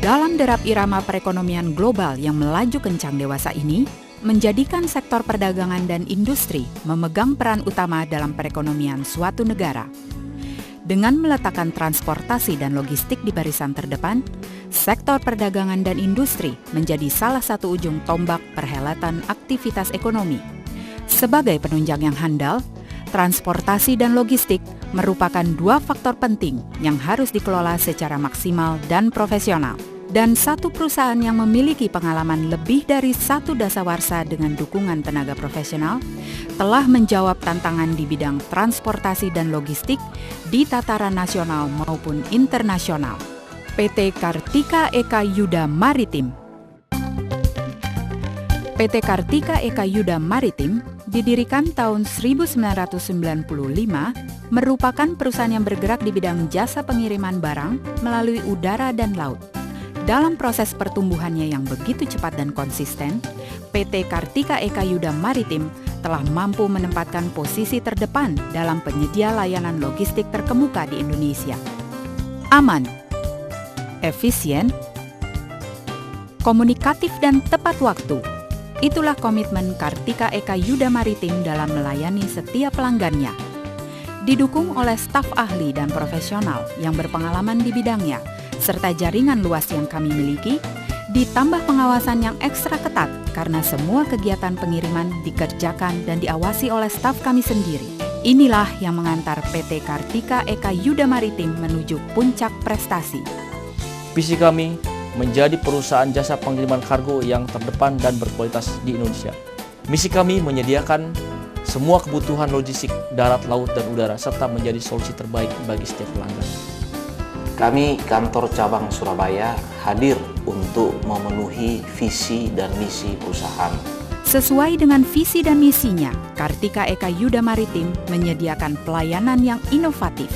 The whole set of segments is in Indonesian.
Dalam derap irama perekonomian global yang melaju kencang dewasa ini, menjadikan sektor perdagangan dan industri memegang peran utama dalam perekonomian suatu negara. Dengan meletakkan transportasi dan logistik di barisan terdepan, sektor perdagangan dan industri menjadi salah satu ujung tombak perhelatan aktivitas ekonomi. Sebagai penunjang yang handal, transportasi dan logistik merupakan dua faktor penting yang harus dikelola secara maksimal dan profesional. Dan satu perusahaan yang memiliki pengalaman lebih dari satu dasawarsa dengan dukungan tenaga profesional telah menjawab tantangan di bidang transportasi dan logistik di tataran nasional maupun internasional. PT Kartika Eka Yuda Maritim. PT Kartika Eka Yuda Maritim didirikan tahun 1995, merupakan perusahaan yang bergerak di bidang jasa pengiriman barang melalui udara dan laut. Dalam proses pertumbuhannya yang begitu cepat dan konsisten, PT Kartika Eka Yuda Maritim telah mampu menempatkan posisi terdepan dalam penyedia layanan logistik terkemuka di Indonesia. Aman, efisien, komunikatif dan tepat waktu. Itulah komitmen Kartika Eka Yuda Maritim dalam melayani setiap pelanggannya. Didukung oleh staf ahli dan profesional yang berpengalaman di bidangnya, serta jaringan luas yang kami miliki, ditambah pengawasan yang ekstra ketat karena semua kegiatan pengiriman dikerjakan dan diawasi oleh staf kami sendiri. Inilah yang mengantar PT Kartika Eka Yuda Maritim menuju puncak prestasi. Visi kami menjadi perusahaan jasa pengiriman kargo yang terdepan dan berkualitas di Indonesia. Misi kami menyediakan semua kebutuhan logistik darat, laut, dan udara, serta menjadi solusi terbaik bagi setiap pelanggan. Kami kantor cabang Surabaya hadir untuk memenuhi visi dan misi perusahaan. Sesuai dengan visi dan misinya, Kartika Eka Yuda Maritim menyediakan pelayanan yang inovatif,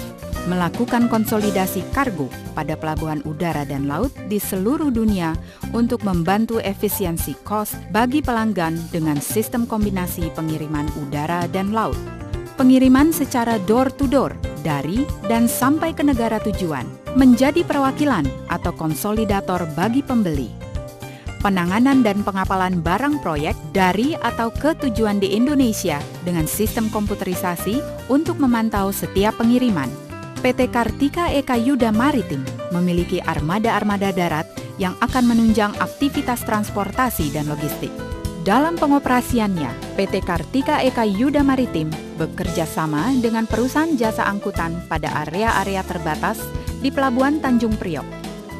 melakukan konsolidasi kargo pada pelabuhan udara dan laut di seluruh dunia untuk membantu efisiensi cost bagi pelanggan dengan sistem kombinasi pengiriman udara dan laut. Pengiriman secara door-to-door dari dan sampai ke negara tujuan, menjadi perwakilan atau konsolidator bagi pembeli. Penanganan dan pengapalan barang proyek dari atau ke tujuan di Indonesia dengan sistem komputerisasi untuk memantau setiap pengiriman. PT Kartika Eka Yuda Maritim memiliki armada-armada darat yang akan menunjang aktivitas transportasi dan logistik. Dalam pengoperasiannya, PT Kartika Eka Yuda Maritim bekerja sama dengan perusahaan jasa angkutan pada area-area terbatas di Pelabuhan Tanjung Priok.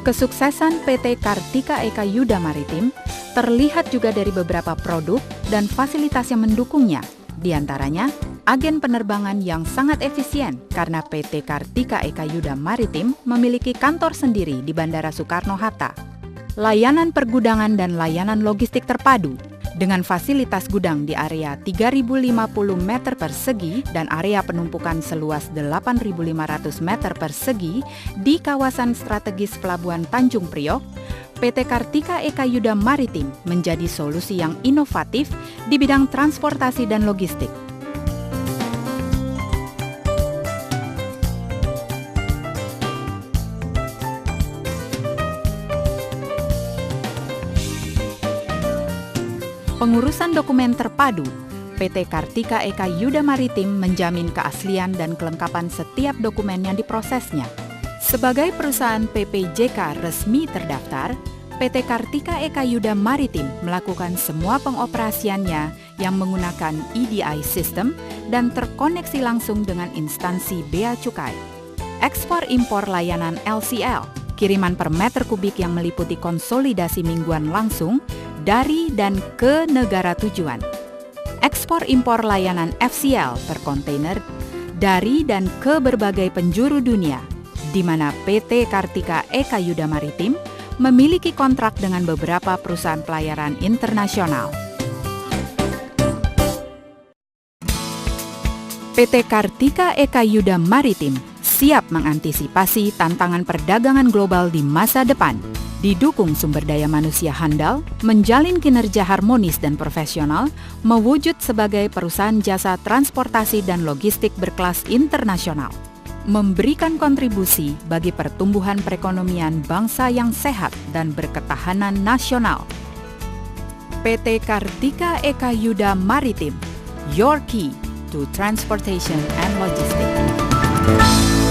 Kesuksesan PT Kartika Eka Yuda Maritim terlihat juga dari beberapa produk dan fasilitas yang mendukungnya, di antaranya agen penerbangan yang sangat efisien karena PT Kartika Eka Yuda Maritim memiliki kantor sendiri di Bandara Soekarno-Hatta. Layanan pergudangan dan layanan logistik terpadu dengan fasilitas gudang di area 3.050 meter persegi dan area penumpukan seluas 8.500 meter persegi di kawasan strategis Pelabuhan Tanjung Priok, PT Kartika Eka Yuda Maritim menjadi solusi yang inovatif di bidang transportasi dan logistik. Pengurusan dokumen terpadu, PT Kartika Eka Yuda Maritim menjamin keaslian dan kelengkapan setiap dokumen yang diprosesnya. Sebagai perusahaan PPJK resmi terdaftar, PT Kartika Eka Yuda Maritim melakukan semua pengoperasiannya yang menggunakan EDI System dan terkoneksi langsung dengan instansi Bea Cukai. Ekspor-impor layanan LCL, kiriman per meter kubik yang meliputi konsolidasi mingguan langsung dari dan ke negara tujuan. Ekspor-impor layanan FCL per kontainer dari dan ke berbagai penjuru dunia, di mana PT Kartika Eka Yuda Maritim memiliki kontrak dengan beberapa perusahaan pelayaran internasional. PT Kartika Eka Yuda Maritim siap mengantisipasi tantangan perdagangan global di masa depan. Didukung sumber daya manusia handal, menjalin kinerja harmonis dan profesional, mewujud sebagai perusahaan jasa transportasi dan logistik berkelas internasional. memberikan kontribusi bagi pertumbuhan perekonomian bangsa yang sehat dan berketahanan nasional. PT Kartika Eka Yuda Maritim, your key to transportation and logistics.